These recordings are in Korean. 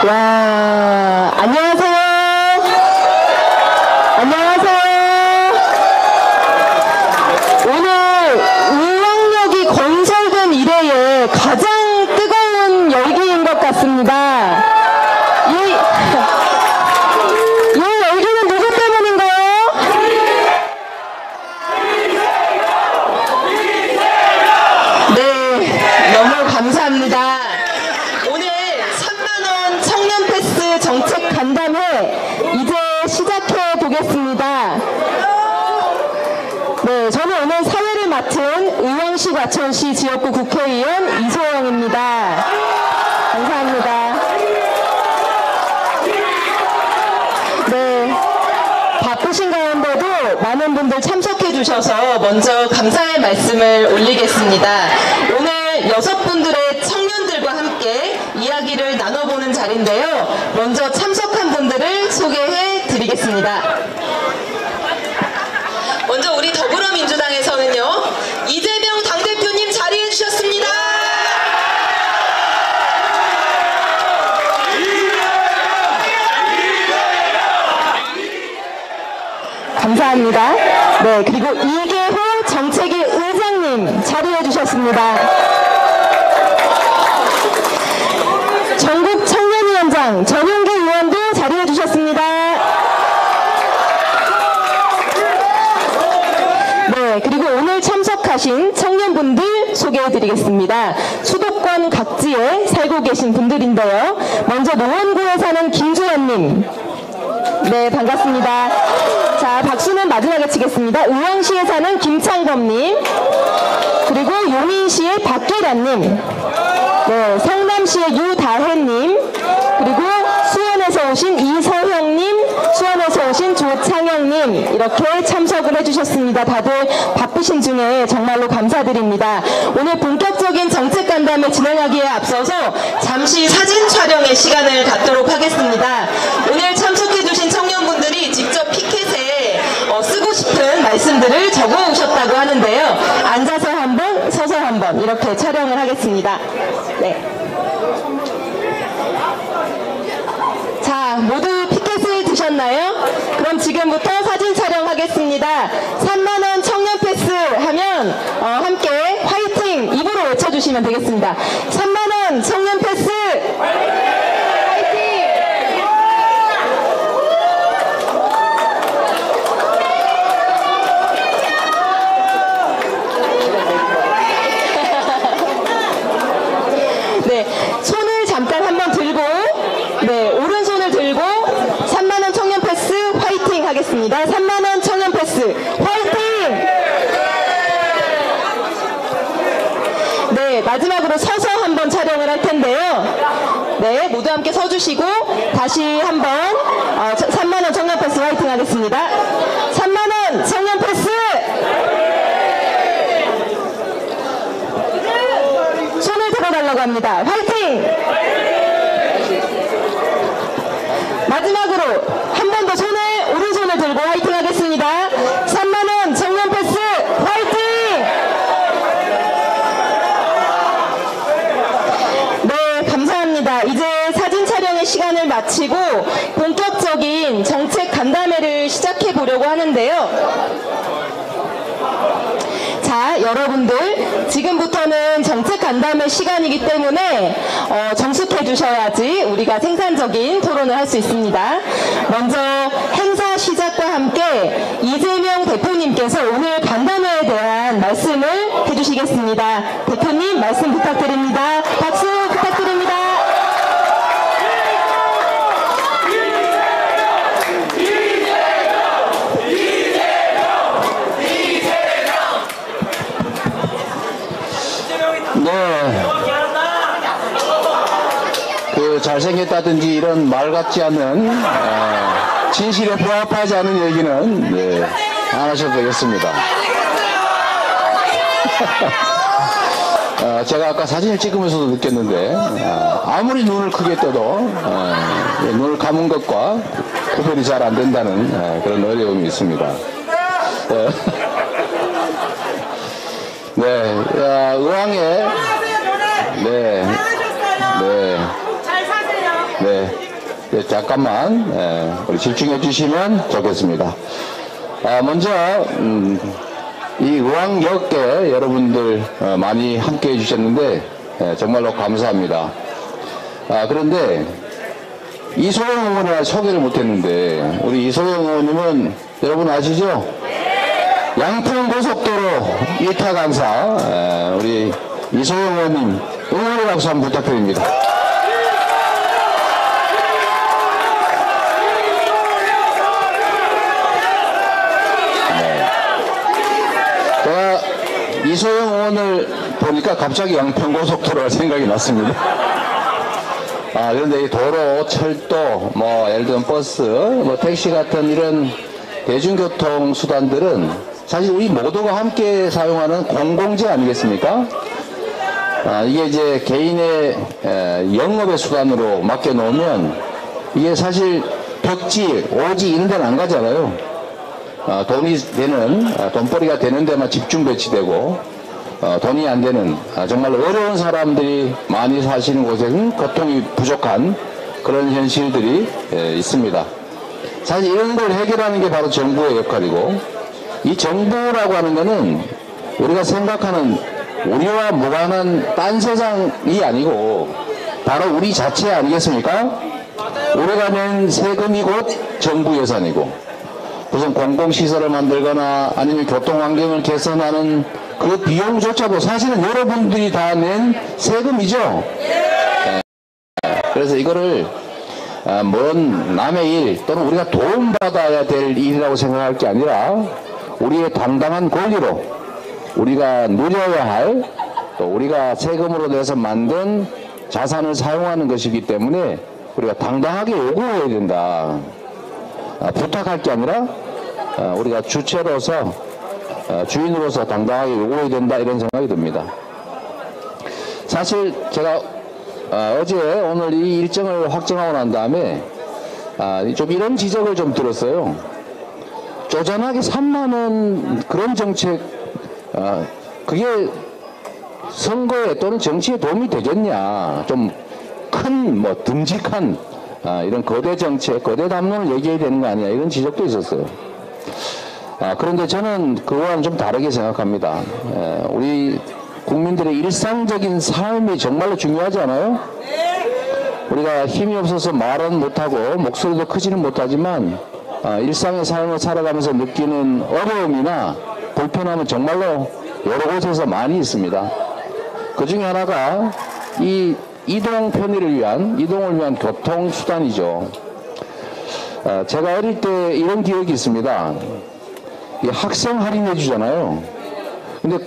와, 안녕하세요. 안녕하세요. 오늘 의왕역이 건설된 이래에 가장 뜨거운 열기인 것 같습니다. 이 열기는 누구 때문인가요? 네, 너무 감사합니다. 오늘 3만원 청년 패스 정책 간담회 이제 시작해 보겠습니다. 네, 저는 오늘 사회를 맡은 의왕시 과천시 지역구 국회의원 이소영입니다. 감사합니다. 네, 바쁘신 가운데도 많은 분들 참석해 주셔서 먼저 감사의 말씀을 올리겠습니다. 오늘 6분들의 청년들과 함께 이야기를 나눠보는 자리인데요. 먼저 참석한 분들을 소개해 드리겠습니다. 먼저 우리 더불어민주당에서는요, 이재명 당대표님 자리해 주셨습니다. 감사합니다. 네, 그리고 이계호 정책위 의장님 자리해 주셨습니다. 전국 청년위원장 전용기 의원도 자리해 주셨습니다. 네, 그리고 오늘 참석하신 청년분들 소개해 드리겠습니다. 수도권 각지에 살고 계신 분들인데요. 먼저 노원구에 사는 김수연님. 네, 반갑습니다. 자, 박수는 마지막에 치겠습니다. 의왕시에 사는 김창범님, 그리고 용인시의 박계란님, 네, 성남시의 유다혜님, 그리고 수원에서 오신 이서형님, 수원에서 오신 조창영님, 이렇게 참석을 해주셨습니다. 다들 바쁘신 중에 정말로 감사드립니다. 오늘 본격적인 정책 간담회 진행하기에 앞서서 잠시 사진 촬영의 시간을 갖도록 하겠습니다. 오늘 참석해주신 청년분들이 직접 피켓에 쓰고 싶은 말씀들을 적어 오셨다고 하는데요. 앉아서 한번, 서서 한번 이렇게 촬영을 하겠습니다. 네. 자, 모두 피켓을 드셨나요? 그럼 지금부터 사진 촬영하겠습니다. 3만원 청년 패스 하면 함께 화이팅! 입으로 외쳐주시면 되겠습니다. 3만원 청년 패스! 네, 손을 잠깐 한번 들고, 네, 오른손을 들고 3만원 청년 패스 화이팅 하겠습니다. 3만원 청년 패스 화이팅! 네, 마지막으로 서서 한번 촬영을 할 텐데요. 네, 모두 함께 서주시고 다시 한번 3만원 청년 패스 화이팅 하겠습니다. 3만원 청년 패스! 손을 들어달라고 합니다. 화이팅! 마지막으로 한 번 더 오른손을 들고 화이팅 하겠습니다. 3만원 청년 패스 화이팅! 네, 감사합니다. 이제 사진 촬영의 시간을 마치고 본격적인 정책 간담회를 시작해 보려고 하는데요. 자, 여러분들 지금부터는 정책 간담회 시간이기 때문에 정숙해 주셔야지 우리가 생산적인 토론을 할 수 있습니다. 먼저 행사 시작과 함께 이재명 대표님께서 오늘 간담회에 대한 말씀을 해주시겠습니다. 대표님 말씀 부탁드립니다. 박수 부탁드립니다. 네. 잘생겼다든지 이런 말 같지 않은 진실에 부합하지 않은 얘기는 네, 안 하셔도 되겠습니다. 제가 아까 사진을 찍으면서도 느꼈는데 아무리 눈을 크게 떠도 눈을 감은 것과 구별이 잘 안 된다는 그런 어려움이 있습니다. 네, 의왕에 네, 네, 잘 사세요. 네. 약간만 우리 집중해 주시면 좋겠습니다. 먼저 이 의왕역계 여러분들 많이 함께 해주셨는데 정말로 감사합니다. 그런데 이소영 의원을 소개를 못했는데 우리 이소영 의원님은 여러분 아시죠? 양평고속도로 1타 강사 우리 이소영 의원님 응원의 박수 한번 부탁드립니다. 제가 이소영 의원을 보니까 갑자기 양평고속도로가 생각이 났습니다. 그런데 이 도로, 철도, 예를 들면 버스, 택시 같은 이런 대중교통 수단들은 사실 우리 모두가 함께 사용하는 공공재 아니겠습니까? 이게 이제 개인의 영업의 수단으로 맡겨놓으면 이게 사실 벽지, 오지 이런 데는 안 가잖아요. 돈이 되는, 돈벌이가 되는 데만 집중 배치되고 돈이 안 되는 정말 어려운 사람들이 많이 사시는 곳에는 교통이 부족한 그런 현실들이 있습니다. 사실 이런 걸 해결하는 게 바로 정부의 역할이고 이 정부라고 하는 것은 우리가 생각하는 우리와 무관한 딴 세상이 아니고 바로 우리 자체 아니겠습니까? 우리가 낸 세금이 곧 정부 예산이고 무슨 공공시설을 만들거나 아니면 교통환경을 개선하는 그 비용조차도 사실은 여러분들이 다 낸 세금이죠. 그래서 이거를 먼 남의 일 또는 우리가 도움받아야 될 일이라고 생각할 게 아니라 우리의 당당한 권리로 우리가 누려야 할 또 우리가 세금으로 내서 만든 자산을 사용하는 것이기 때문에 우리가 당당하게 요구해야 된다. 부탁할 게 아니라 우리가 주체로서 주인으로서 당당하게 요구해야 된다 이런 생각이 듭니다. 사실 제가 어제 오늘 이 일정을 확정하고 난 다음에 좀 이런 지적을 좀 들었어요. 쪼잔하게 3만원 그런 정책 그게 선거에 또는 정치에 도움이 되겠냐. 좀 큰 듬직한 이런 거대 정책 거대 담론을 얘기해야 되는 거 아니야 이런 지적도 있었어요. 그런데 저는 그거와는 좀 다르게 생각합니다. 우리 국민들의 일상적인 삶이 정말로 중요하지 않아요? 우리가 힘이 없어서 말은 못하고 목소리도 크지는 못하지만 일상의 삶을 살아가면서 느끼는 어려움이나 불편함은 정말로 여러 곳에서 많이 있습니다. 그 중에 하나가 이 이동 편의를 위한 이동을 위한 교통수단이죠. 제가 어릴 때 이런 기억이 있습니다. 학생 할인해 주잖아요. 근데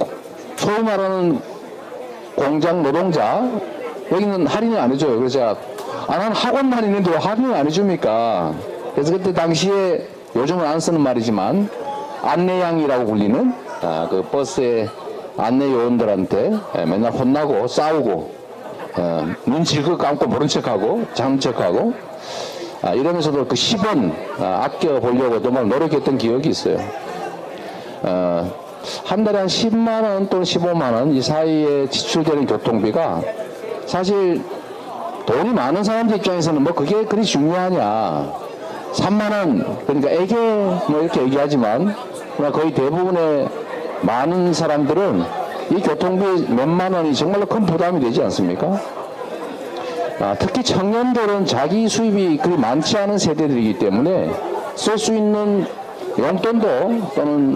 소위 말하는 공장 노동자 여기는 할인을 안 해줘요. 그래서 제가 난 학원 할인인데 왜 할인을 안 해줍니까? 그래서 그때 당시에 요즘은 안 쓰는 말이지만 안내양이라고 불리는 그 버스의 안내 요원들한테 맨날 혼나고 싸우고 눈 질긋 감고 모른 척하고 자는 척하고 이러면서도 그 10원 아껴보려고 정말 노력했던 기억이 있어요. 한 달에 한 10만원 또는 15만원 이 사이에 지출되는 교통비가 사실 돈이 많은 사람들 입장에서는 그게 그리 중요하냐. 3만원 그러니까 애게 이렇게 얘기하지만 거의 대부분의 많은 사람들은 이 교통비 몇만원이 정말로 큰 부담이 되지 않습니까? 특히 청년들은 자기 수입이 그리 많지 않은 세대들이기 때문에 쓸 수 있는 용돈도 또는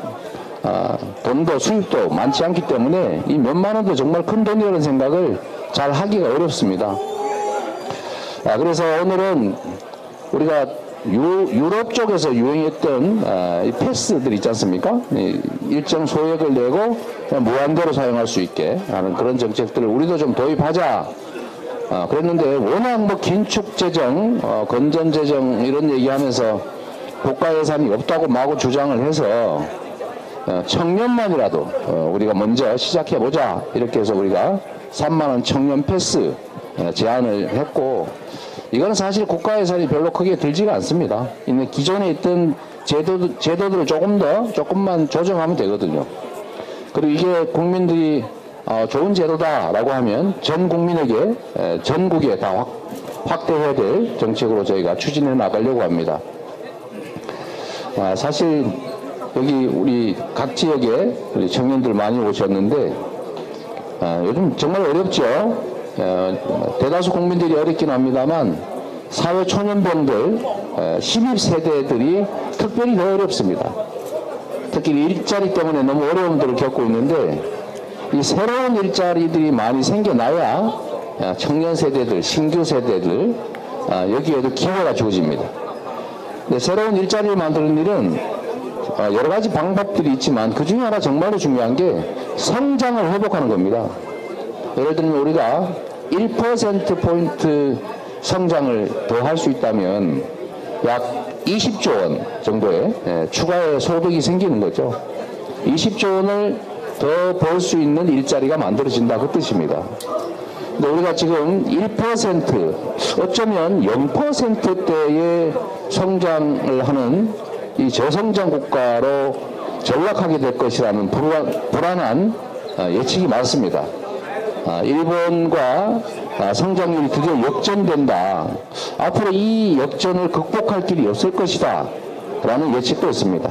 돈도 수입도 많지 않기 때문에 이 몇만원도 정말 큰 돈이라는 생각을 잘 하기가 어렵습니다. 그래서 오늘은 우리가 유럽 쪽에서 유행했던 이 패스들 있지 않습니까? 일정 소액을 내고 무한대로 사용할 수 있게 하는 그런 정책들을 우리도 좀 도입하자. 그랬는데 워낙 긴축재정, 건전재정 이런 얘기하면서 국가 예산이 없다고 마구 주장을 해서 청년만이라도 우리가 먼저 시작해보자 이렇게 해서 우리가 3만원 청년 패스 제안을 했고 이거는 사실 국가 예산이 별로 크게 들지가 않습니다. 기존에 있던 제도들을 조금만 조정하면 되거든요. 그리고 이게 국민들이 좋은 제도다라고 하면 전 국민에게 전국에 다 확대해야 될 정책으로 저희가 추진해 나가려고 합니다. 사실 여기 우리 각 지역에 우리 청년들 많이 오셨는데 요즘 정말 어렵죠. 대다수 국민들이 어렵긴 합니다만 사회 초년병들 신입세대들이 특별히 더 어렵습니다. 특히 일자리 때문에 너무 어려움들을 겪고 있는데 이 새로운 일자리들이 많이 생겨나야 청년 세대들, 신규 세대들 여기에도 기회가 주어집니다. 근데 새로운 일자리를 만드는 일은 여러 가지 방법들이 있지만 그 중에 하나 정말로 중요한 게 성장을 회복하는 겁니다. 예를 들면 우리가 1%포인트 성장을 더 할 수 있다면 약 20조 원 정도의 추가의 소득이 생기는 거죠. 20조 원을 더 벌 수 있는 일자리가 만들어진다 그 뜻입니다. 근데 우리가 지금 1% 어쩌면 0%대의 성장을 하는 이 저성장 국가로 전락하게 될 것이라는 불안한 예측이 많습니다. 일본과 성장률이 드디어 역전된다. 앞으로 이 역전을 극복할 길이 없을 것이다 라는 예측도 있습니다.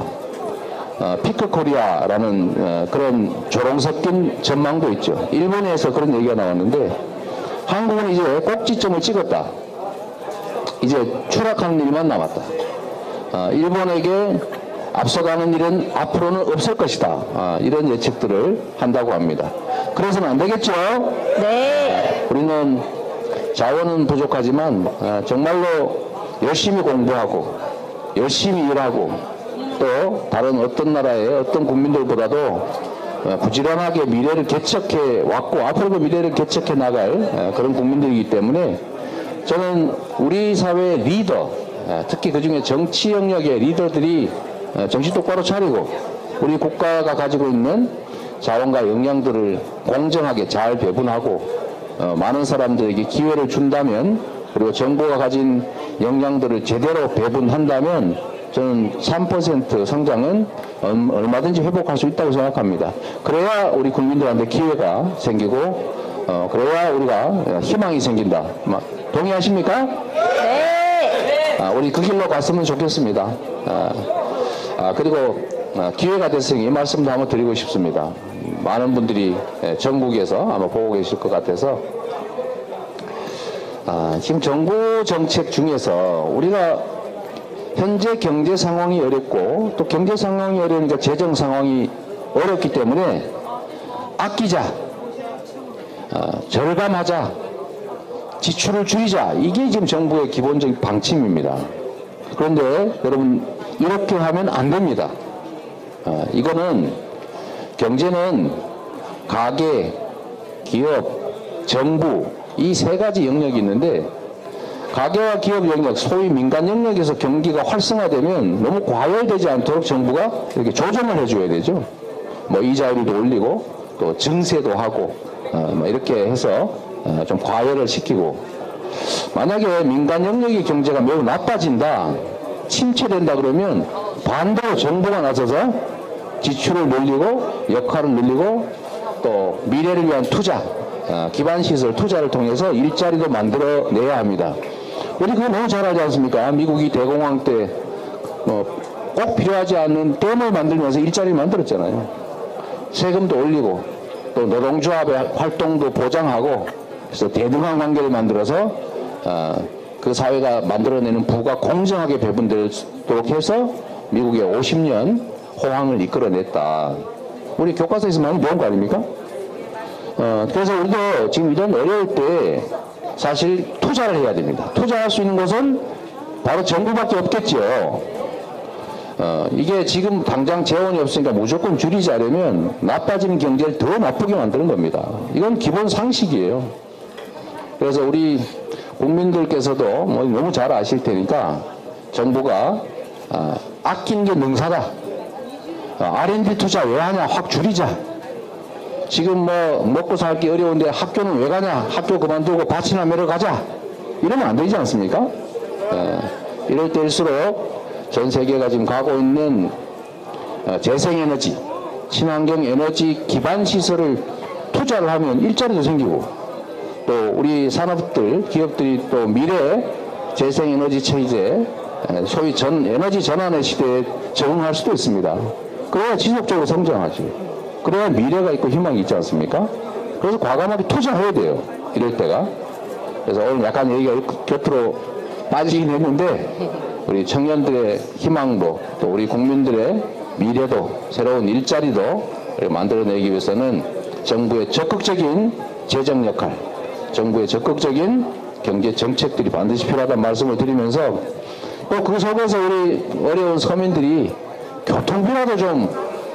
피크 코리아라는 그런 조롱 섞인 전망도 있죠. 일본에서 그런 얘기가 나왔는데 한국은 이제 꼭지점을 찍었다. 이제 추락하는 일만 남았다. 일본에게 앞서가는 일은 앞으로는 없을 것이다. 이런 예측들을 한다고 합니다. 그래서는 안 되겠죠? 네. 우리는 자원은 부족하지만 정말로 열심히 공부하고 열심히 일하고 또 다른 어떤 나라의 어떤 국민들보다도 부지런하게 미래를 개척해 왔고 앞으로도 미래를 개척해 나갈 그런 국민들이기 때문에 저는 우리 사회의 리더, 특히 그중에 정치 영역의 리더들이 정신 똑바로 차리고 우리 국가가 가지고 있는 자원과 역량들을 공정하게 잘 배분하고 많은 사람들에게 기회를 준다면 그리고 정부가 가진 역량들을 제대로 배분한다면 저는 3% 성장은 얼마든지 회복할 수 있다고 생각합니다. 그래야 우리 국민들한테 기회가 생기고 그래야 우리가 희망이 생긴다. 동의하십니까? 네. 우리 그 길로 갔으면 좋겠습니다. 그리고 기회가 됐으니 이 말씀도 한번 드리고 싶습니다. 많은 분들이 전국에서 아마 보고 계실 것 같아서 지금 정부 정책 중에서 우리가 현재 경제 상황이 어렵고 또 경제 상황이 어려우니까 재정 상황이 어렵기 때문에 아끼자, 절감하자, 지출을 줄이자, 이게 지금 정부의 기본적인 방침입니다. 그런데 여러분 이렇게 하면 안 됩니다. 이거는 경제는 가계, 기업, 정부 이 세 가지 영역이 있는데 가계와 기업 영역, 소위 민간 영역에서 경기가 활성화되면 너무 과열되지 않도록 정부가 이렇게 조정을 해줘야 되죠. 뭐 이자율도 올리고 또 증세도 하고 이렇게 해서 좀 과열을 시키고 만약에 민간 영역의 경제가 매우 나빠진다, 침체된다 그러면 반대로 정부가 나서서 지출을 늘리고 역할을 늘리고 또 미래를 위한 투자, 기반시설 투자를 통해서 일자리도 만들어내야 합니다. 우리 그거 너무 잘 알지 않습니까? 미국이 대공황 때 꼭 필요하지 않는 댐을 만들면서 일자리를 만들었잖아요. 세금도 올리고 또 노동조합의 활동도 보장하고 그래서 대등한 관계를 만들어서 그 사회가 만들어내는 부가 공정하게 배분되도록 해서 미국의 50년 호황을 이끌어냈다. 우리 교과서에서 많이 배운 거 아닙니까? 그래서 우리도 지금 이런 어려울 때 사실 투자를 해야 됩니다. 투자할 수 있는 곳은 바로 정부밖에 없겠죠. 이게 지금 당장 재원이 없으니까 무조건 줄이자려면 나빠지는 경제를 더 나쁘게 만드는 겁니다. 이건 기본 상식이에요. 그래서 우리 국민들께서도 너무 잘 아실 테니까 정부가 아낀 게 능사다. R&D 투자 왜 하냐? 확 줄이자. 지금 먹고 살기 어려운데 학교는 왜 가냐? 학교 그만두고 밭이나 매러 가자. 이러면 안 되지 않습니까? 이럴 때일수록 전 세계가 지금 가고 있는 재생에너지, 친환경 에너지 기반 시설을 투자를 하면 일자리도 생기고 또 우리 산업들, 기업들이 또 미래 재생에너지 체제, 소위 에너지 전환의 시대에 적응할 수도 있습니다. 그래야 지속적으로 성장하지. 그래야 미래가 있고 희망이 있지 않습니까? 그래서 과감하게 투자해야 돼요. 이럴 때가. 그래서 오늘 약간 얘기가 곁으로 빠지긴 했는데 우리 청년들의 희망도 또 우리 국민들의 미래도 새로운 일자리도 만들어내기 위해서는 정부의 적극적인 재정 역할, 정부의 적극적인 경제 정책들이 반드시 필요하다는 말씀을 드리면서 또 그 속에서 우리 어려운 서민들이 교통비라도 좀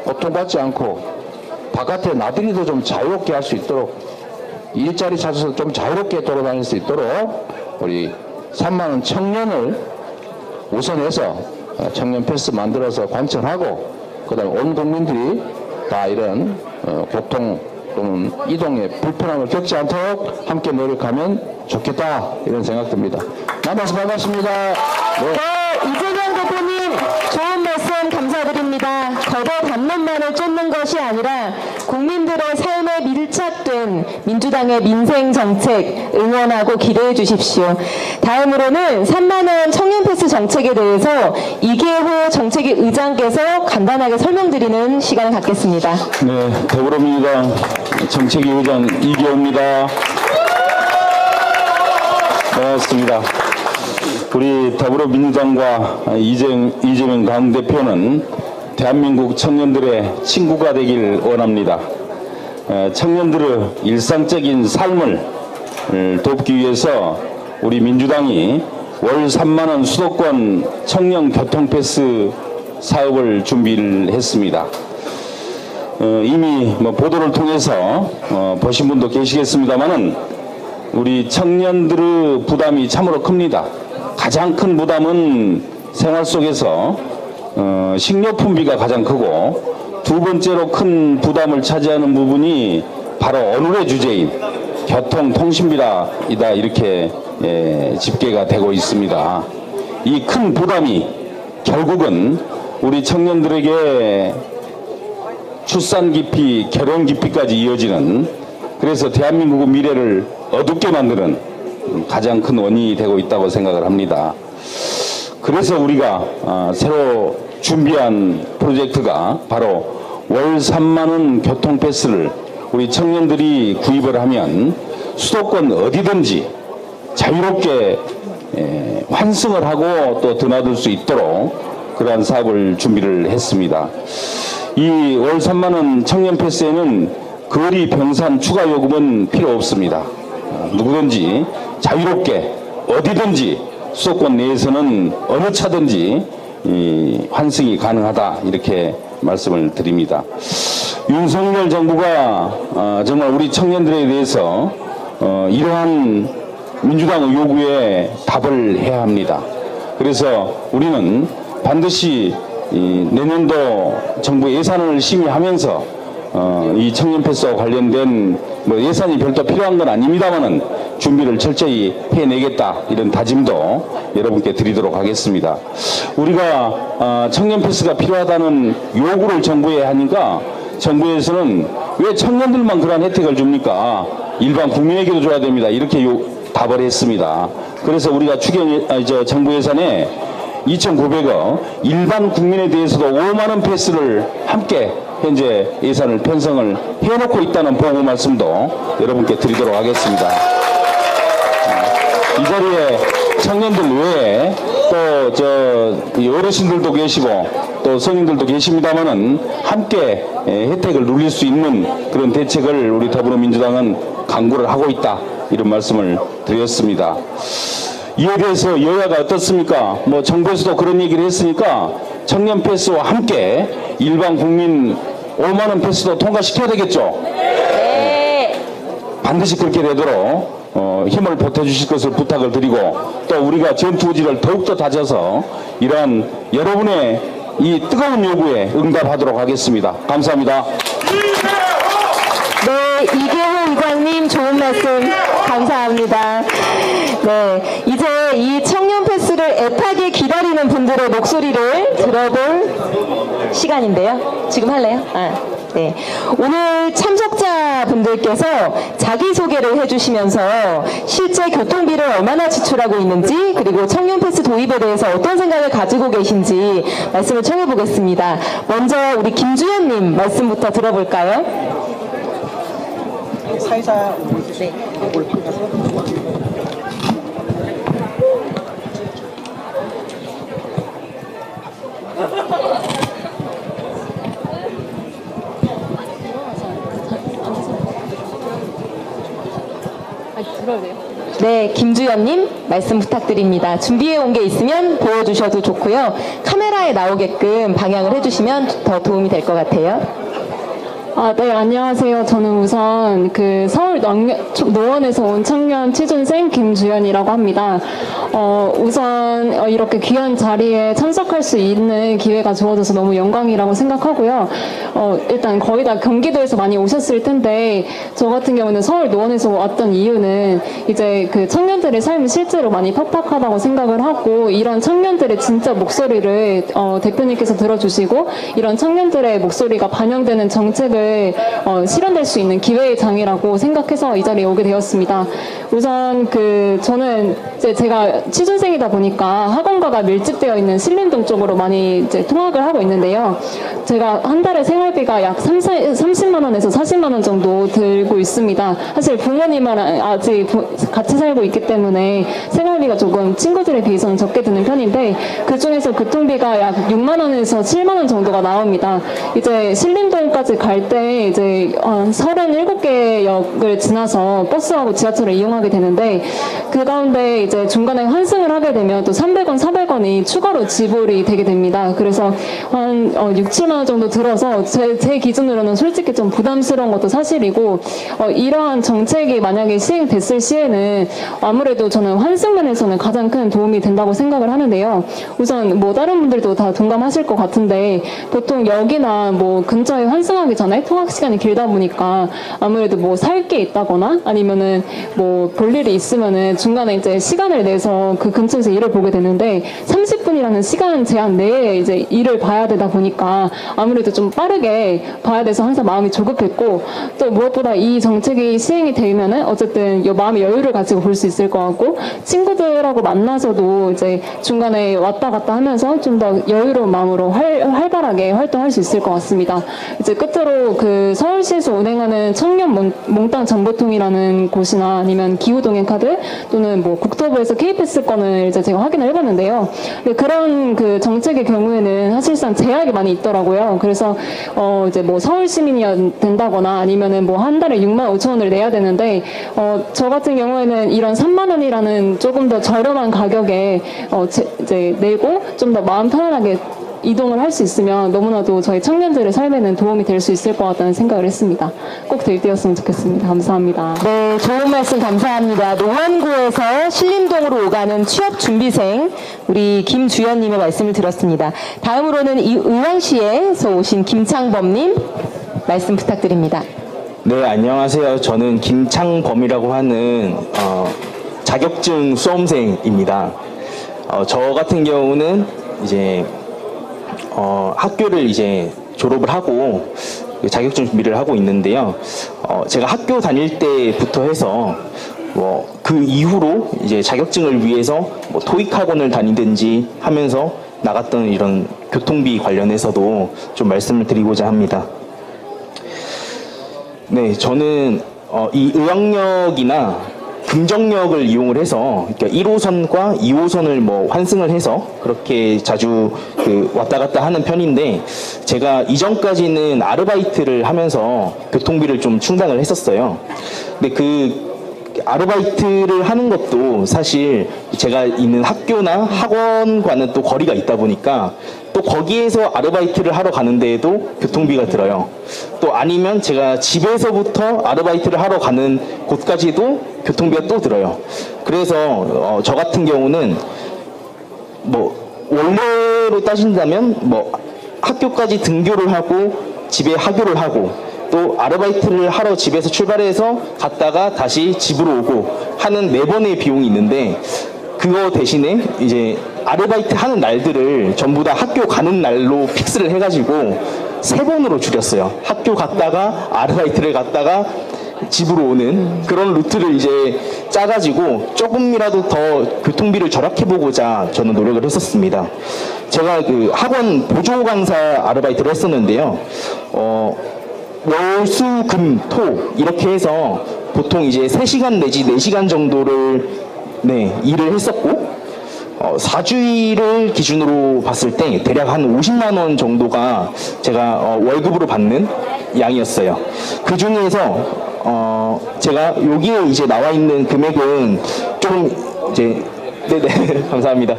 고통받지 않고 바깥에 나들이도 좀 자유롭게 할 수 있도록 일자리 찾아서 좀 자유롭게 돌아다닐 수 있도록 우리 3만원 청년을 우선해서 청년 패스 만들어서 관철하고 그 다음에 온 국민들이 다 이런 교통 또는 이동에 불편함을 겪지 않도록 함께 노력하면 좋겠다 이런 생각 듭니다. 만나서 반갑습니다. 네. 이재명 대표님 좋은 말씀 감사드립니다. 거대 담론만을 쫓는 것이 아니라 국민들의 삶에 밀착된 민주당의 민생 정책 응원하고 기대해 주십시오. 다음으로는 3만원 청년 패스 정책에 대해서 이계호 정책위 의장께서 간단하게 설명드리는 시간을 갖겠습니다. 네, 더불어민주당 정책위 의장 이계호입니다. 반갑습니다. 우리 더불어민주당과 이재명 당대표는 대한민국 청년들의 친구가 되길 원합니다. 청년들의 일상적인 삶을 돕기 위해서 우리 민주당이 월 3만원 수도권 청년 교통패스 사업을 준비를 했습니다. 이미 보도를 통해서 보신 분도 계시겠습니다만은 우리 청년들의 부담이 참으로 큽니다. 가장 큰 부담은 생활 속에서 식료품비가 가장 크고 두 번째로 큰 부담을 차지하는 부분이 바로 오늘의 주제인 교통통신비이다 이렇게 집계가 되고 있습니다. 이 큰 부담이 결국은 우리 청년들에게 출산 기피, 결혼 기피까지 이어지는 그래서 대한민국의 미래를 어둡게 만드는 가장 큰 원인이 되고 있다고 생각을 합니다. 그래서 우리가 새로 준비한 프로젝트가 바로 월 3만원 교통패스를 우리 청년들이 구입을 하면 수도권 어디든지 자유롭게 환승을 하고 또 드나들 수 있도록 그러한 사업을 준비를 했습니다. 이 월 3만원 청년 패스에는 거리 병산 추가 요금은 필요 없습니다. 누구든지 자유롭게 어디든지 수도권 내에서는 어느 차든지 환승이 가능하다 이렇게 말씀을 드립니다. 윤석열 정부가 정말 우리 청년들에 대해서 이러한 민주당의 요구에 답을 해야 합니다. 그래서 우리는 반드시 내년도 정부 예산을 심의하면서 이 청년 패스와 관련된 예산이 별도 필요한 건 아닙니다만은 준비를 철저히 해내겠다 이런 다짐도 여러분께 드리도록 하겠습니다. 우리가 청년 패스가 필요하다는 요구를 정부에 하니까 정부에서는 왜 청년들만 그러한 혜택을 줍니까? 일반 국민에게도 줘야 됩니다. 이렇게 답을 했습니다. 그래서 우리가 정부 예산에 2,900억 일반 국민에 대해서도 5만원 패스를 함께 현재 예산을 편성을 해놓고 있다는 보고 말씀도 여러분께 드리도록 하겠습니다. 이 자리에 청년들 외에 또 어르신들도 계시고 또 성인들도 계십니다만은 함께 혜택을 누릴 수 있는 그런 대책을 우리 더불어민주당은 강구를 하고 있다 이런 말씀을 드렸습니다. 이에 대해서 여야가 어떻습니까? 정부에서도 그런 얘기를 했으니까 청년 패스와 함께 일반 국민 5만원 패스도 통과시켜야 되겠죠? 네. 반드시 그렇게 되도록 힘을 보태주실 것을 부탁을 드리고 또 우리가 전투의지를 더욱더 다져서 이러한 여러분의 이 뜨거운 요구에 응답하도록 하겠습니다. 감사합니다. 네, 이계호 의장님 좋은 말씀 감사합니다. 네, 이제 이 청년 패스를 애타게 기다리는 분들의 목소리를 들어볼 시간인데요. 지금 할래요? 네. 오늘 참석자분들께서 자기소개를 해주시면서 실제 교통비를 얼마나 지출하고 있는지, 그리고 청년패스 도입에 대해서 어떤 생각을 가지고 계신지 말씀을 청해보겠습니다. 먼저 우리 김주현님 말씀부터 들어볼까요? 사회자 네. 네, 김주연님 말씀 부탁드립니다. 준비해 온 게 있으면 보여주셔도 좋고요. 카메라에 나오게끔 방향을 해주시면 더 도움이 될 것 같아요. 네, 안녕하세요. 저는 우선 서울 노원에서 온 청년 취준생 김주연이라고 합니다. 우선 이렇게 귀한 자리에 참석할 수 있는 기회가 주어져서 너무 영광이라고 생각하고요. 일단 거의 다 경기도에서 많이 오셨을 텐데, 저 같은 경우는 서울 노원에서 왔던 이유는 이제 청년들의 삶이 실제로 많이 팍팍하다고 생각을 하고, 이런 청년들의 진짜 목소리를 대표님께서 들어주시고, 이런 청년들의 목소리가 반영되는 정책을 실현될 수 있는 기회의 장이라고 생각해서 이 자리에 오게 되었습니다. 우선 저는 이제 제가 취준생이다 보니까 학원가가 밀집되어 있는 신림동 쪽으로 많이 이제 통학을 하고 있는데요. 제가 한 달에 생활비가 약 30만 원에서 40만 원 정도 들고 있습니다. 사실 부모님이랑 아직 같이 살고 있기 때문에 생활비가 조금 친구들에 비해서는 적게 드는 편인데, 그 중에서 교통비가 약 6만 원에서 7만 원 정도가 나옵니다. 이제 신림동까지 갈 때 이제 37개 역을 지나서 버스하고 지하철을 이용하게 되는데, 그 가운데 이제 중간에 환승을 하게 되면 또 300원, 400원이 추가로 지불이 되게 됩니다. 그래서 한 6, 7만 원 정도 들어서 제 기준으로는 솔직히 좀 부담스러운 것도 사실이고, 이러한 정책이 만약에 시행됐을 시에는 아무래도 저는 환승면에서는 가장 큰 도움이 된다고 생각을 하는데요. 우선 다른 분들도 다 동감하실 것 같은데, 보통 역이나 근처에 환승하기 전에 통학 시간이 길다 보니까 아무래도 살 게 있다거나 아니면은 볼 일이 있으면은 중간에 이제 시간을 내서 그 근처에서 일을 보게 되는데, 30분이라는 시간 제한 내에 이제 일을 봐야 되다 보니까 아무래도 좀 빠르게 봐야 돼서 항상 마음이 조급했고, 또 무엇보다 이 정책이 시행이 되면은 어쨌든 마음의 여유를 가지고 볼 수 있을 것 같고, 친구들하고 만나서도 이제 중간에 왔다 갔다 하면서 좀 더 여유로운 마음으로 활발하게 활동할 수 있을 것 같습니다. 이제 끝으로 서울시에서 운행하는 청년 몽땅 정보통이라는 곳이나 아니면 기후동행 카드 또는 국토부에서 K패스권을 이제 제가 확인을 해봤는데요. 그런 정책의 경우에는 사실상 제약이 많이 있더라고요. 그래서 이제 서울 시민이 된다거나 아니면은 한 달에 6만 5천 원을 내야 되는데, 저 같은 경우에는 이런 3만 원이라는 조금 더 저렴한 가격에 이제 내고 좀 더 마음 편안하게 이동을 할 수 있으면 너무나도 저희 청년들의 삶에는 도움이 될 수 있을 것 같다는 생각을 했습니다. 꼭 될 때였으면 좋겠습니다. 감사합니다. 네, 좋은 말씀 감사합니다. 노원구에서 신림동으로 오가는 취업준비생 우리 김주연님의 말씀을 들었습니다. 다음으로는 의왕시에서 오신 김창범님 말씀 부탁드립니다. 네, 안녕하세요. 저는 김창범이라고 하는 자격증 수험생입니다. 저 같은 경우는 이제 학교를 이제 졸업을 하고 자격증 준비를 하고 있는데요. 제가 학교 다닐 때부터 해서 그 이후로 이제 자격증을 위해서 토익 학원을 다니든지 하면서 나갔던 이런 교통비 관련해서도 좀 말씀을 드리고자 합니다. 네, 저는 이 의왕역이나 금정역을 이용을 해서, 그러니까 1호선과 2호선을 환승을 해서 그렇게 자주 왔다 갔다 하는 편인데, 제가 이전까지는 아르바이트를 하면서 교통비를 좀 충당을 했었어요. 근데 아르바이트를 하는 것도 사실 제가 있는 학교나 학원과는 또 거리가 있다 보니까 또 거기에서 아르바이트를 하러 가는데에도 교통비가 들어요. 또 아니면 제가 집에서부터 아르바이트를 하러 가는 곳까지도 교통비가 또 들어요. 그래서 저 같은 경우는 원래로 따진다면 학교까지 등교를 하고 집에 하교를 하고 또 아르바이트를 하러 집에서 출발해서 갔다가 다시 집으로 오고 하는 4번의 비용이 있는데, 그거 대신에 이제 아르바이트 하는 날들을 전부 다 학교 가는 날로 픽스를 해가지고 3번으로 줄였어요. 학교 갔다가 아르바이트를 갔다가 집으로 오는 그런 루트를 이제 짜가지고 조금이라도 더 교통비를 절약해보고자 저는 노력을 했었습니다. 제가 그 학원 보조 강사 아르바이트를 했었는데요. 월, 수, 금, 토 이렇게 해서 보통 이제 3시간 내지 4시간 정도를 일을 했었고 4주일을 기준으로 봤을 때 대략 한 50만 원 정도가 제가 월급으로 받는 양이었어요. 그 중에서 제가 여기에 이제 나와 있는 금액은 좀 이제 네네 감사합니다.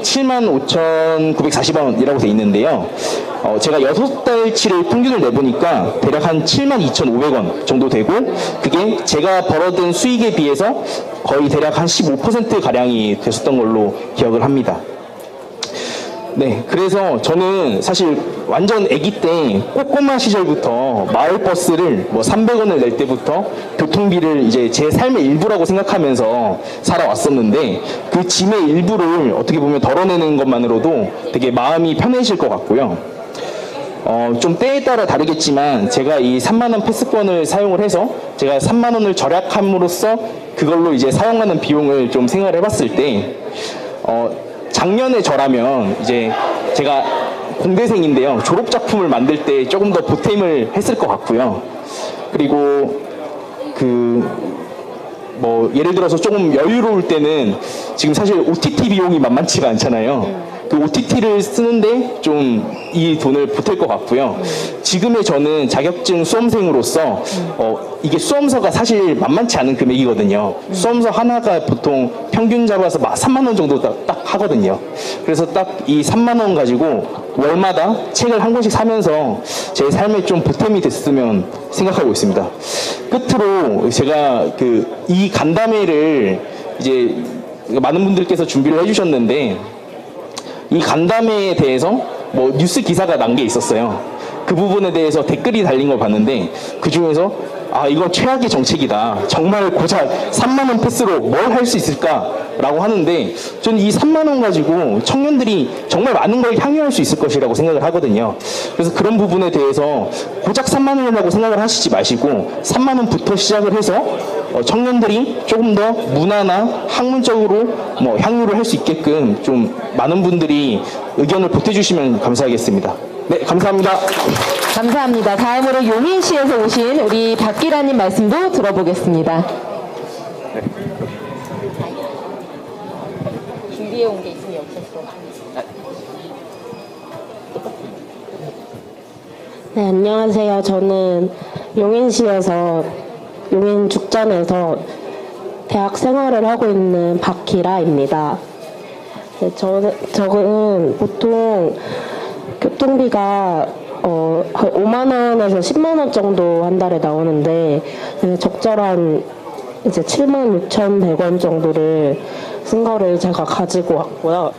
75,940원이라고 돼 있는데요. 제가 6달치를 평균을 내보니까 대략 한 72,500원 정도 되고 그게 제가 벌어든 수익에 비해서 거의 대략 한 15%가량이 됐었던 걸로 기억을 합니다. 네, 그래서 저는 사실 완전 아기 때 꼬꼬마 시절부터 마을버스를 뭐 300원을 낼 때부터 교통비를 이제 제 삶의 일부라고 생각하면서 살아왔었는데 그 짐의 일부를 어떻게 보면 덜어내는 것만으로도 되게 마음이 편해질 것 같고요. 좀 때에 따라 다르겠지만 제가 이 3만원 패스권을 사용을 해서 제가 3만원을 절약함으로써 그걸로 이제 사용하는 비용을 좀 생각을 해봤을 때 작년에 저라면 이제 제가 공대생인데요. 졸업작품을 만들 때 조금 더 보탬을 했을 것 같고요. 그리고 뭐 예를 들어서 조금 여유로울 때는 지금 사실 OTT 비용이 만만치가 않잖아요. 그 OTT를 쓰는데 좀 이 돈을 보탤 것 같고요. 지금의 저는 자격증 수험생으로서 이게 수험서가 사실 만만치 않은 금액이거든요. 수험서 하나가 보통 평균 잡아서 3만 원 정도 딱 하거든요. 그래서 딱 이 3만 원 가지고 월마다 책을 한 권씩 사면서 제 삶에 좀 보탬이 됐으면 생각하고 있습니다. 끝으로 제가 이 간담회를 이제 많은 분들께서 준비를 해주셨는데 이 간담회에 대해서 뭐 뉴스 기사가 난 게 있었어요. 그 부분에 대해서 댓글이 달린 걸 봤는데 그 중에서 이건 최악의 정책이다. 정말 고작 3만 원 패스로 뭘 할 수 있을까라고 하는데 저는 이 3만 원 가지고 청년들이 정말 많은 걸 향유할 수 있을 것이라고 생각을 하거든요. 그래서 그런 부분에 대해서 고작 3만 원이라고 생각을 하시지 마시고 3만 원부터 시작을 해서 청년들이 조금 더 문화나 학문적으로 뭐 향유를 할 수 있게끔 좀 많은 분들이 의견을 보태주시면 감사하겠습니다. 네, 감사합니다. 감사합니다. 다음으로 용인시에서 오신 우리 박기라님 말씀도 들어보겠습니다. 준비해 온 게 있으면 없었어. 네, 안녕하세요. 저는 용인시에서 용인죽전에서 대학 생활을 하고 있는 박기라입니다. 네, 저는 보통 교통비가 5만 원에서 10만 원 정도 한 달에 나오는데 적절한 이제 76,100원 정도를 쓴 거를 제가 가지고 왔고요.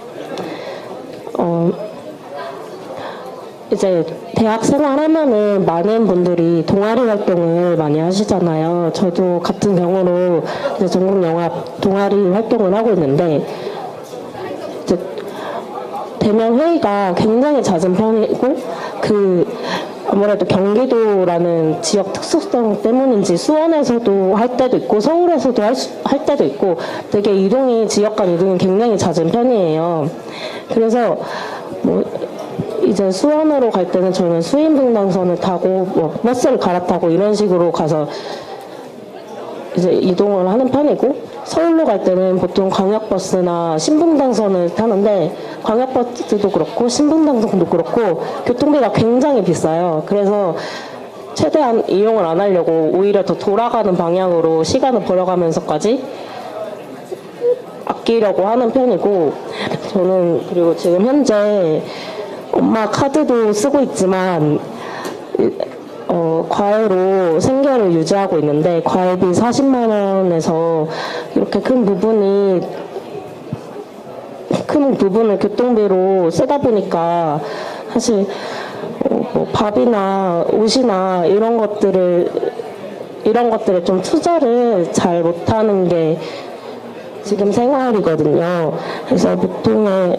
이제 대학 생활하면은 많은 분들이 동아리 활동을 많이 하시잖아요. 저도 같은 경우로 이제 전국영합 동아리 활동을 하고 있는데 이제 대면 회의가 굉장히 잦은 편이고 아무래도 경기도라는 지역 특수성 때문인지 수원에서도 할 때도 있고 서울에서도 할 때도 있고 되게 지역 간 이동이 굉장히 잦은 편이에요. 그래서 이제 수원으로 갈 때는 저는 수인분당선을 타고 버스를 갈아타고 이런 식으로 가서 이제 이동을 하는 편이고 서울로 갈 때는 보통 광역버스나 신분당선을 타는데 광역버스도 그렇고 신분당선도 그렇고 교통비가 굉장히 비싸요. 그래서 최대한 이용을 안 하려고 오히려 더 돌아가는 방향으로 시간을 벌어가면서까지 아끼려고 하는 편이고 저는 그리고 지금 현재 엄마 카드도 쓰고 있지만 과외로 생계를 유지하고 있는데 과외비 40만 원에서 이렇게 큰 부분을 교통비로 쓰다 보니까 사실 밥이나 옷이나 이런 것들을 좀 투자를 잘 못하는 게 지금 생활이거든요. 그래서 보통의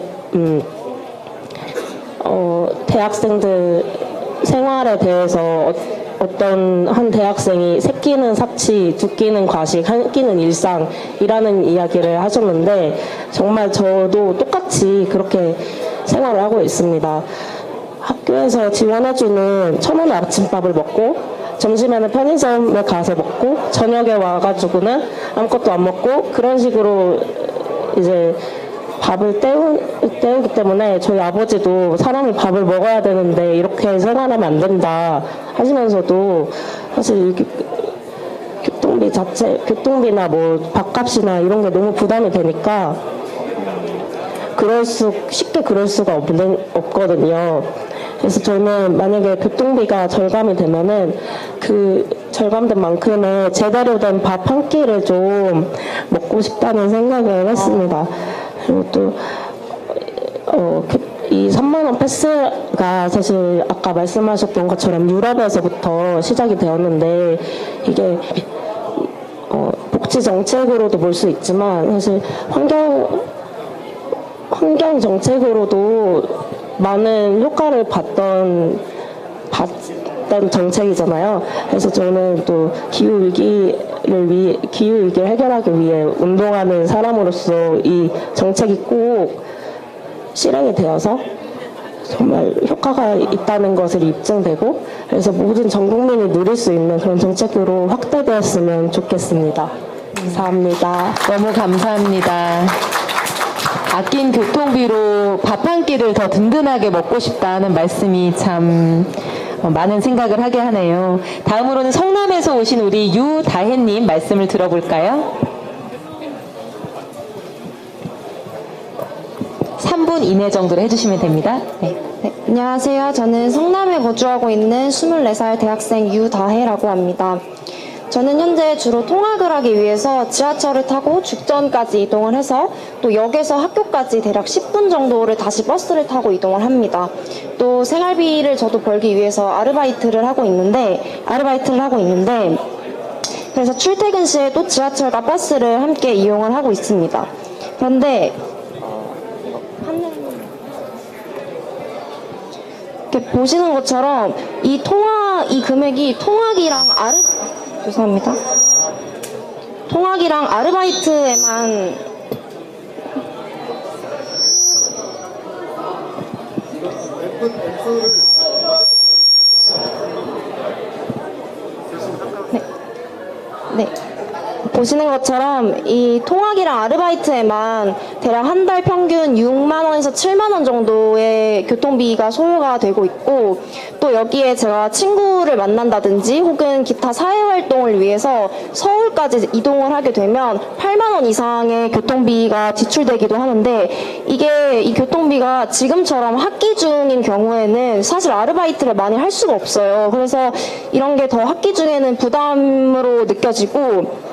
대학생들 생활에 대해서 어떤 한 대학생이 세 끼는 사치, 두 끼는 과식, 한 끼는 일상이라는 이야기를 하셨는데 정말 저도 똑같이 그렇게 생활을 하고 있습니다. 학교에서 지원해주는 1,000원의 아침밥을 먹고 점심에는 편의점에 가서 먹고 저녁에 와가지고는 아무것도 안 먹고 그런 식으로 이제 밥을 때우기 때문에 저희 아버지도 사람이 밥을 먹어야 되는데 이렇게 생활하면 안 된다 하시면서도 사실 교통비나 뭐 밥값이나 이런 게 너무 부담이 되니까 쉽게 그럴 수가 없거든요. 그래서 저는 만약에 교통비가 절감이 되면은 그 절감된 만큼의 제대로 된 밥 한 끼를 좀 먹고 싶다는 생각을 했습니다. 그리고 또 이 3만원 패스가 사실 아까 말씀하셨던 것처럼 유럽에서부터 시작이 되었는데 이게 복지 정책으로도 볼 수 있지만 사실 환경 정책으로도 많은 효과를 봤던 정책이잖아요. 그래서 저는 또 기후위기를 해결하기 위해 운동하는 사람으로서 이 정책이 꼭 실행이 되어서 정말 효과가 있다는 것을 입증되고 그래서 모든 전 국민이 누릴 수 있는 그런 정책으로 확대되었으면 좋겠습니다. 감사합니다. 너무 감사합니다. 아낀 교통비로 밥 한 끼를 더 든든하게 먹고 싶다는 말씀이 참 많은 생각을 하게 하네요. 다음으로는 성남에서 오신 우리 유다혜님 말씀을 들어볼까요? 3분 이내 정도로 해주시면 됩니다. 네. 네, 안녕하세요. 저는 성남에 거주하고 있는 24살 대학생 유다혜라고 합니다. 저는 현재 주로 통학을 하기 위해서 지하철을 타고 죽전까지 이동을 해서 또 역에서 학교까지 대략 10분 정도를 다시 버스를 타고 이동을 합니다. 또 생활비를 저도 벌기 위해서 아르바이트를 하고 있는데 그래서 출퇴근 시에도 지하철과 버스를 함께 이용을 하고 있습니다. 그런데 이렇게 보시는 것처럼 이 금액이 통학이랑 아르바이트에만 네. 보시는 것처럼 이 통학이랑 아르바이트에만 대략 한 달 평균 6만 원에서 7만 원 정도의 교통비가 소요가 되고 있고 또 여기에 제가 친구를 만난다든지 혹은 기타 사회활동을 위해서 서울까지 이동을 하게 되면 8만 원 이상의 교통비가 지출되기도 하는데 이 교통비가 지금처럼 학기 중인 경우에는 사실 아르바이트를 많이 할 수가 없어요. 그래서 이런 게 더 학기 중에는 부담으로 느껴지고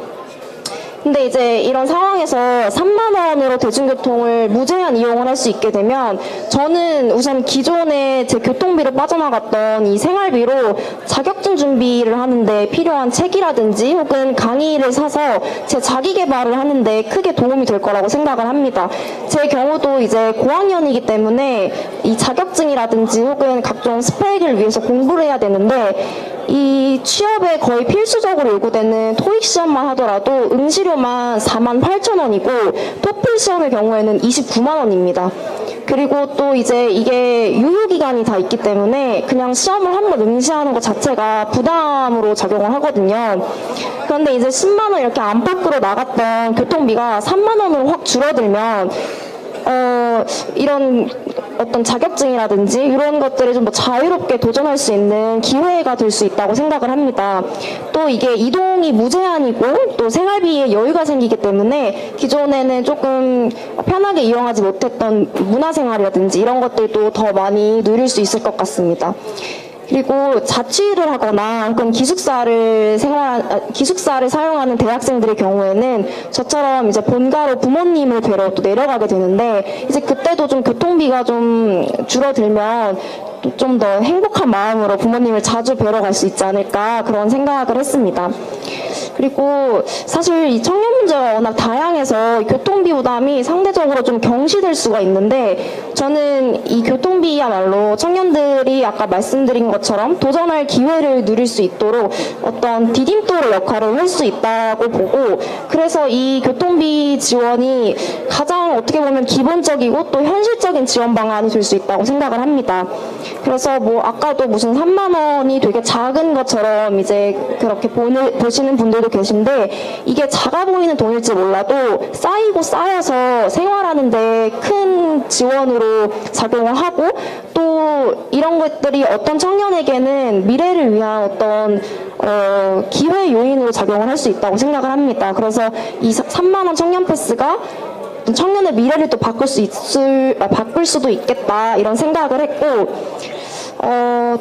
근데 이제 이런 상황에서 3만 원으로 대중교통을 무제한 이용을 할 수 있게 되면 저는 우선 기존에 제 교통비로 빠져나갔던 이 생활비로 자격증 준비를 하는데 필요한 책이라든지 혹은 강의를 사서 제 자기 개발을 하는데 크게 도움이 될 거라고 생각을 합니다. 제 경우도 이제 고학년이기 때문에 이 자격증이라든지 혹은 각종 스펙을 위해서 공부를 해야 되는데 이 취업에 거의 필수적으로 요구되는 토익 시험만 하더라도 응시료만 48,000원이고 토플 시험의 경우에는 29만 원입니다. 그리고 또 이제 이게 유효기간이 다 있기 때문에 그냥 시험을 한번 응시하는 것 자체가 부담으로 작용을 하거든요. 그런데 이제 10만 원 이렇게 안팎으로 나갔던 교통비가 3만 원으로 확 줄어들면 이런 어떤 자격증이라든지 이런 것들을 좀 더 자유롭게 도전할 수 있는 기회가 될 수 있다고 생각을 합니다. 또 이게 이동이 무제한이고 또 생활비에 여유가 생기기 때문에 기존에는 조금 편하게 이용하지 못했던 문화생활이라든지 이런 것들도 더 많이 누릴 수 있을 것 같습니다. 그리고 자취를 하거나 혹은 기숙사를 사용하는 대학생들의 경우에는 저처럼 이제 본가로 부모님을 뵈러 또 내려가게 되는데 이제 그때도 좀 교통비가 좀 줄어들면 좀 더 행복한 마음으로 부모님을 자주 뵈러 갈 수 있지 않을까 그런 생각을 했습니다. 그리고 사실 이 청년 문제가 워낙 다양해서 교통비 부담이 상대적으로 좀 경시될 수가 있는데 저는 이 교통비야말로 청년들이 아까 말씀드린 것처럼 도전할 기회를 누릴 수 있도록 어떤 디딤돌 역할을 할 수 있다고 보고 그래서 이 교통비 지원이 가장 어떻게 보면 기본적이고 또 현실적인 지원 방안이 될 수 있다고 생각을 합니다. 그래서 뭐 아까도 무슨 3만 원이 되게 작은 것처럼 이제 그렇게 보시는 분들도 계신데 이게 작아 보이는 돈일지 몰라도 쌓이고 쌓여서 생활하는데 큰 지원으로 작용을 하고 또 이런 것들이 어떤 청년에게는 미래를 위한 어떤 기회 요인으로 작용을 할 수 있다고 생각을 합니다. 그래서 이 3만 원 청년 패스가 청년의 미래를 또 바꿀 수도 있겠다 이런 생각을 했고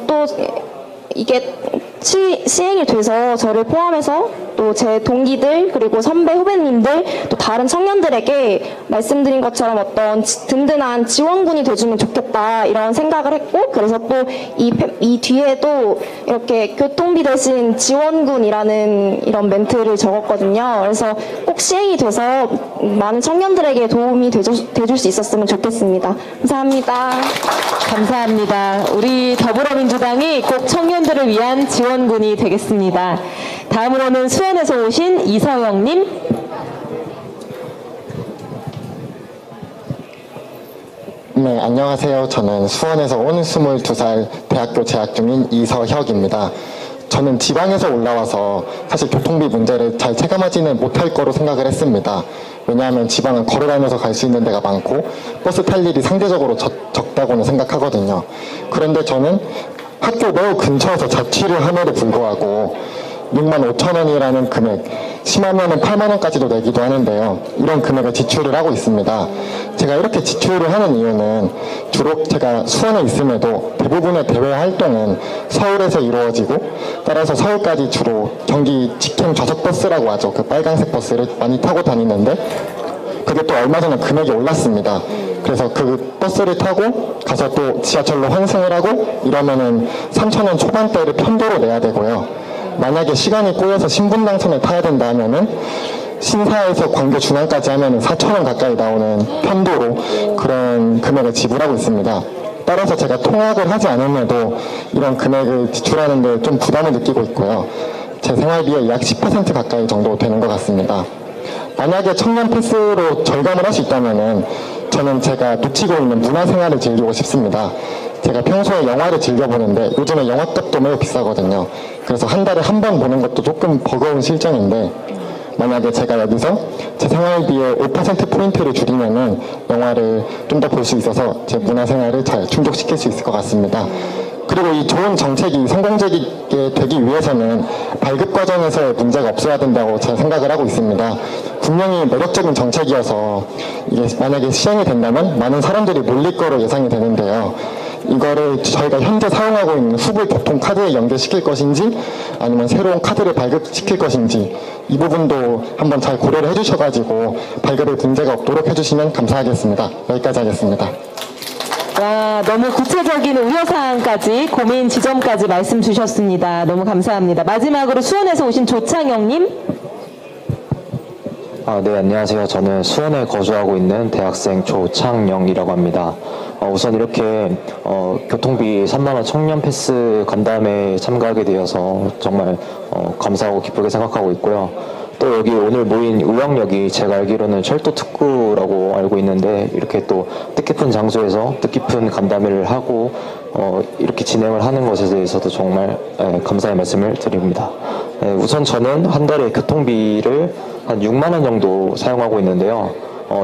또 이게 시행이 돼서 저를 포함해서 또 제 동기들 그리고 선배 후배님들 또 다른 청년들에게 말씀드린 것처럼 어떤 든든한 지원군이 돼주면 좋겠다 이런 생각을 했고 그래서 또 이 뒤에도 이렇게 교통비 대신 지원군이라는 이런 멘트를 적었거든요. 그래서 꼭 시행이 돼서 많은 청년들에게 도움이 돼줄 수 있었으면 좋겠습니다. 감사합니다. 감사합니다. 우리 더불어민주당이 꼭 청년들을 위한 지원군이 되겠습니다. 다음으로는 수원에서 오신 이서영님. 네, 안녕하세요. 저는 수원에서 온 22살 대학교 재학 중인 이서혁입니다. 저는 지방에서 올라와서 사실 교통비 문제를 잘 체감하지는 못할 거로 생각을 했습니다. 왜냐하면 지방은 걸어다녀서 갈 수 있는 데가 많고 버스 탈 일이 상대적으로 적다고는 생각하거든요. 그런데 저는 학교 매우 근처에서 자취를 함에도 불구하고 65,000원이라는 금액, 심하면은 8만원까지도 내기도 하는데요. 이런 금액을 지출을 하고 있습니다. 제가 이렇게 지출을 하는 이유는 주로 제가 수원에 있음에도 대부분의 대외 활동은 서울에서 이루어지고 따라서 서울까지 주로 경기 직행 좌석버스라고 하죠. 그 빨간색 버스를 많이 타고 다니는데 그게 또 얼마 전에 금액이 올랐습니다. 그래서 그 버스를 타고 가서 또 지하철로 환승을 하고 이러면은 3,000원 초반대를 편도로 내야 되고요. 만약에 시간이 꼬여서 신분당선을 타야 된다 하면은 신사에서 광교 중앙까지 하면은 4,000원 가까이 나오는 편도로 그런 금액을 지불하고 있습니다. 따라서 제가 통학을 하지 않음에도 이런 금액을 지출하는데 좀 부담을 느끼고 있고요. 제 생활비의 약 10% 가까이 정도 되는 것 같습니다. 만약에 청년 패스로 절감을 할 수 있다면은 저는 제가 놓치고 있는 문화생활을 즐기고 싶습니다. 제가 평소에 영화를 즐겨보는데 요즘에 영화값도 매우 비싸거든요. 그래서 한 달에 한 번 보는 것도 조금 버거운 실정인데 만약에 제가 여기서 제 생활비의 5%포인트를 줄이면은 영화를 좀 더 볼 수 있어서 제 문화생활을 잘 충족시킬 수 있을 것 같습니다. 그리고 이 좋은 정책이 성공적이게 되기 위해서는 발급 과정에서의 문제가 없어야 된다고 제가 생각을 하고 있습니다. 분명히 매력적인 정책이어서 이게 만약에 시행이 된다면 많은 사람들이 몰릴 거로 예상이 되는데요. 이거를 저희가 현재 사용하고 있는 후불 교통카드에 연결시킬 것인지 아니면 새로운 카드를 발급시킬 것인지 이 부분도 한번 잘 고려를 해주셔가지고 발급에 문제가 없도록 해주시면 감사하겠습니다. 여기까지 하겠습니다. 와, 너무 구체적인 우려사항까지 고민 지점까지 말씀 주셨습니다. 너무 감사합니다. 마지막으로 수원에서 오신 조창영님. 네, 안녕하세요. 저는 수원에 거주하고 있는 대학생 조창영이라고 합니다. 우선 이렇게 교통비 3만원 청년 패스 간담회에 참가하게 되어서 정말 감사하고 기쁘게 생각하고 있고요. 또 여기 오늘 모인 의왕역이 제가 알기로는 철도 특구라고 알고 있는데 이렇게 또 뜻깊은 장소에서 뜻깊은 간담회를 하고 이렇게 진행을 하는 것에 대해서도 정말 감사의 말씀을 드립니다. 우선 저는 한 달에 교통비를 한 6만 원 정도 사용하고 있는데요.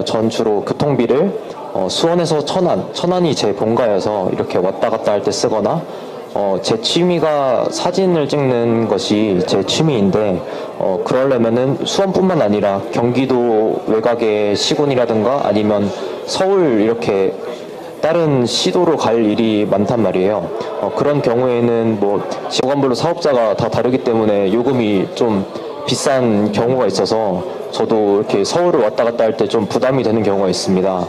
전 주로 교통비를 수원에서 천안이 제 본가여서 이렇게 왔다 갔다 할 때 쓰거나 제 취미가 사진을 찍는 것이 제 취미인데 그러려면은 수원뿐만 아니라 경기도 외곽의 시군이라든가 아니면 서울 이렇게 다른 시도로 갈 일이 많단 말이에요. 그런 경우에는 뭐 직원별로 사업자가 다 다르기 때문에 요금이 좀 비싼 경우가 있어서 저도 이렇게 서울을 왔다 갔다 할 때 좀 부담이 되는 경우가 있습니다.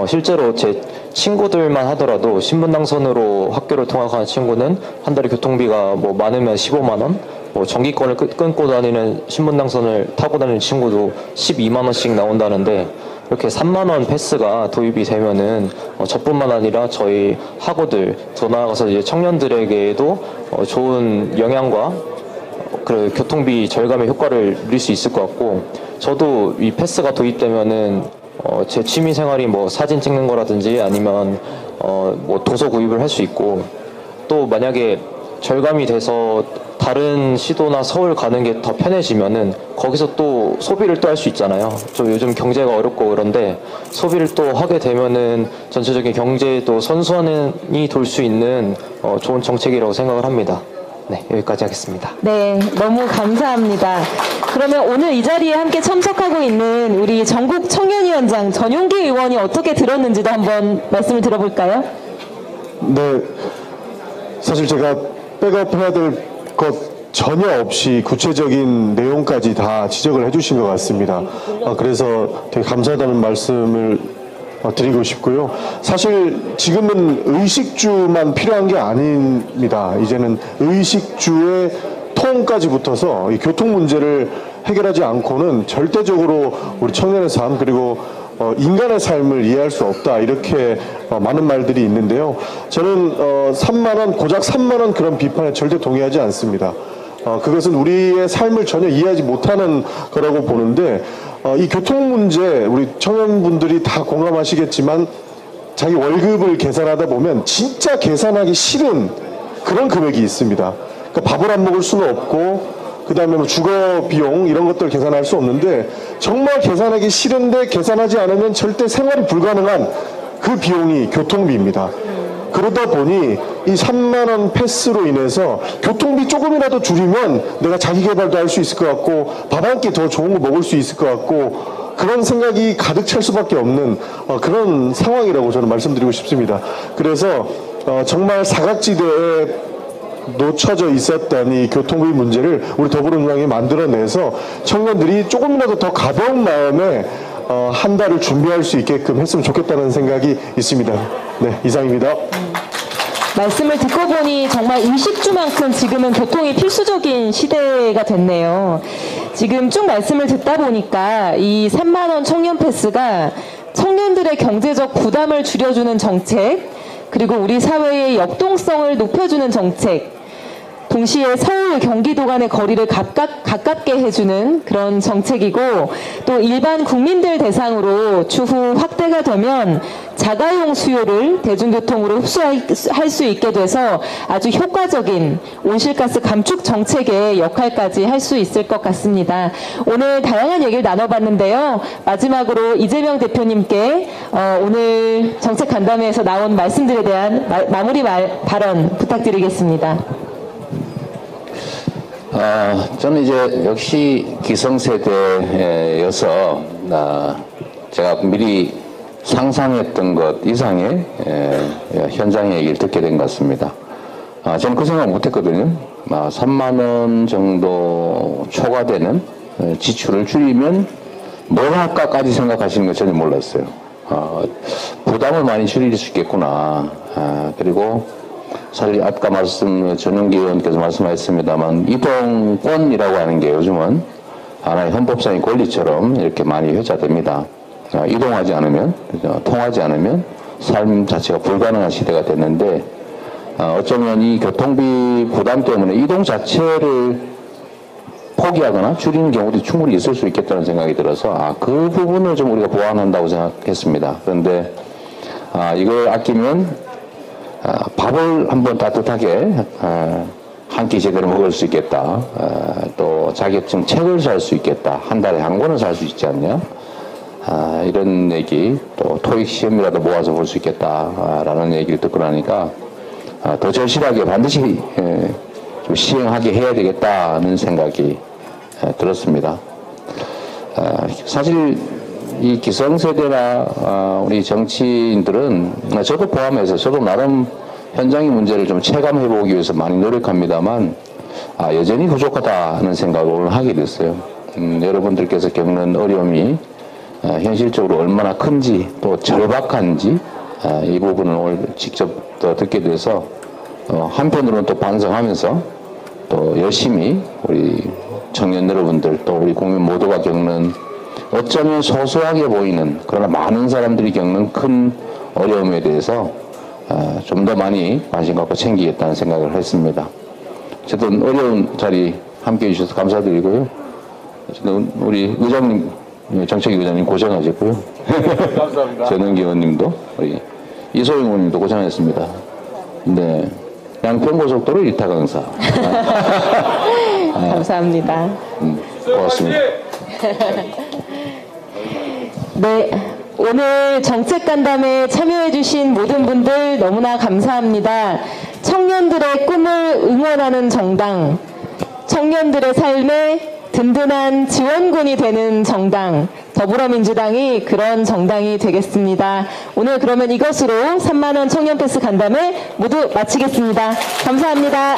실제로 제 친구들만 하더라도 신분당선으로 학교를 통학하는 친구는 한 달에 교통비가 뭐 많으면 15만 원, 뭐 전기권을 끊고 다니는 신분당선을 타고 다니는 친구도 12만 원씩 나온다는데 이렇게 3만 원 패스가 도입이 되면은 저뿐만 아니라 저희 학우들 더 나아가서 이제 청년들에게도 좋은 영향과 그 교통비 절감의 효과를 누릴 수 있을 것 같고, 저도 이 패스가 도입되면은 제 취미 생활이 뭐 사진 찍는 거라든지 아니면 뭐 도서 구입을 할 수 있고, 또 만약에 절감이 돼서 다른 시도나 서울 가는 게 더 편해지면은 거기서 또 소비를 또 할 수 있잖아요. 좀 요즘 경제가 어렵고 그런데 소비를 또 하게 되면은 전체적인 경제도 선순환이 돌 수 있는 좋은 정책이라고 생각을 합니다. 네, 여기까지 하겠습니다. 네, 너무 감사합니다. 그러면 오늘 이 자리에 함께 참석하고 있는 우리 전국 청년위원장 전용기 의원이 어떻게 들었는지도 한번 말씀을 들어볼까요? 네, 사실 제가 백업해야 될 것 전혀 없이 구체적인 내용까지 다 지적을 해주신 것 같습니다. 그래서 되게 감사하다는 말씀을 드리고 싶고요. 사실 지금은 의식주만 필요한 게 아닙니다. 이제는 의식주의 통까지 붙어서 이 교통 문제를 해결하지 않고는 절대적으로 우리 청년의 삶 그리고 인간의 삶을 이해할 수 없다, 이렇게 많은 말들이 있는데요. 저는 3만 원, 고작 3만 원 그런 비판에 절대 동의하지 않습니다. 그것은 우리의 삶을 전혀 이해하지 못하는 거라고 보는데, 이 교통 문제 우리 청년분들이 다 공감하시겠지만 자기 월급을 계산하다 보면 진짜 계산하기 싫은 그런 금액이 있습니다. 그러니까 밥을 안 먹을 수는 없고, 그 다음에 뭐 주거 비용 이런 것들 계산할 수 없는데, 정말 계산하기 싫은데 계산하지 않으면 절대 생활이 불가능한 그 비용이 교통비입니다. 그러다 보니 이 3만 원 패스로 인해서 교통비 조금이라도 줄이면 내가 자기 개발도 할 수 있을 것 같고 밥 한 끼 더 좋은 거 먹을 수 있을 것 같고, 그런 생각이 가득 찰 수밖에 없는 그런 상황이라고 저는 말씀드리고 싶습니다. 그래서 정말 사각지대에 놓쳐져 있었던 이 교통비 문제를 우리 더불어민주당이 만들어내서 청년들이 조금이라도 더 가벼운 마음에 한 달을 준비할 수 있게끔 했으면 좋겠다는 생각이 있습니다. 네, 이상입니다. 말씀을 듣고 보니 정말 의식주만큼 지금은 교통이 필수적인 시대가 됐네요. 지금 쭉 말씀을 듣다 보니까 이 3만 원 청년 패스가 청년들의 경제적 부담을 줄여주는 정책, 그리고 우리 사회의 역동성을 높여주는 정책, 동시에 서울, 경기도 간의 거리를 가깝게 해주는 그런 정책이고, 또 일반 국민들 대상으로 추후 확대가 되면 자가용 수요를 대중교통으로 흡수할 수 있게 돼서 아주 효과적인 온실가스 감축 정책의 역할까지 할 수 있을 것 같습니다. 오늘 다양한 얘기를 나눠봤는데요. 마지막으로 이재명 대표님께 오늘 정책 간담회에서 나온 말씀들에 대한 마무리 발언 부탁드리겠습니다. 저는 이제 역시 기성세대여서 제가 미리 상상했던 것 이상의 현장의 얘기를 듣게 된 것 같습니다. 저는 그 생각 못했거든요. 3만 원 정도 초과되는 지출을 줄이면 뭘 할까까지 생각하시는 거 전혀 몰랐어요. 부담을 많이 줄일 수 있겠구나. 그리고 사실 아까 전용기 의원께서 말씀하셨습니다만 이동권이라고 하는 게 요즘은 하나의 헌법상의 권리처럼 이렇게 많이 회자됩니다. 이동하지 않으면, 통하지 않으면 삶 자체가 불가능한 시대가 됐는데, 어쩌면 이 교통비 부담 때문에 이동 자체를 포기하거나 줄이는 경우도 충분히 있을 수 있겠다는 생각이 들어서 그 부분을 좀 우리가 보완한다고 생각했습니다. 그런데 이걸 아끼면 밥을 한번 따뜻하게 한 끼 제대로 먹을 수 있겠다. 또 자격증 책을 살 수 있겠다. 한 달에 한 권을 살 수 있지 않냐. 이런 얘기, 또 토익 시험이라도 모아서 볼 수 있겠다라는 얘기를 듣고 나니까 더 절실하게 반드시 좀 시행하게 해야 되겠다는 생각이 들었습니다. 사실 이 기성세대나 우리 정치인들은, 저도 포함해서 저도 나름 현장의 문제를 좀 체감해보기 위해서 많이 노력합니다만 여전히 부족하다는 생각을 오늘 하게 됐어요. 여러분들께서 겪는 어려움이 현실적으로 얼마나 큰지 또 절박한지 이 부분을 오늘 직접 듣게 돼서 한편으로는 또 반성하면서 또 열심히 우리 청년 여러분들 또 우리 국민 모두가 겪는 어쩌면 소소하게 보이는 그러나 많은 사람들이 겪는 큰 어려움에 대해서 좀 더 많이 관심 갖고 챙기겠다는 생각을 했습니다. 어쨌든 어려운 자리 함께해 주셔서 감사드리고요. 어쨌든 우리 의장님, 정책위 의장님 고생하셨고요. 감사합니다. 전은기 의원님도 우리 이소영 의원님도 고생하셨습니다. 네, 양평고속도로 1타 강사. 감사합니다. 고맙습니다. 네, 오늘 정책간담회에 참여해주신 모든 분들 너무나 감사합니다. 청년들의 꿈을 응원하는 정당, 청년들의 삶에 든든한 지원군이 되는 정당, 더불어민주당이 그런 정당이 되겠습니다. 오늘 그러면 이것으로 3만원 청년 패스 간담회 모두 마치겠습니다. 감사합니다.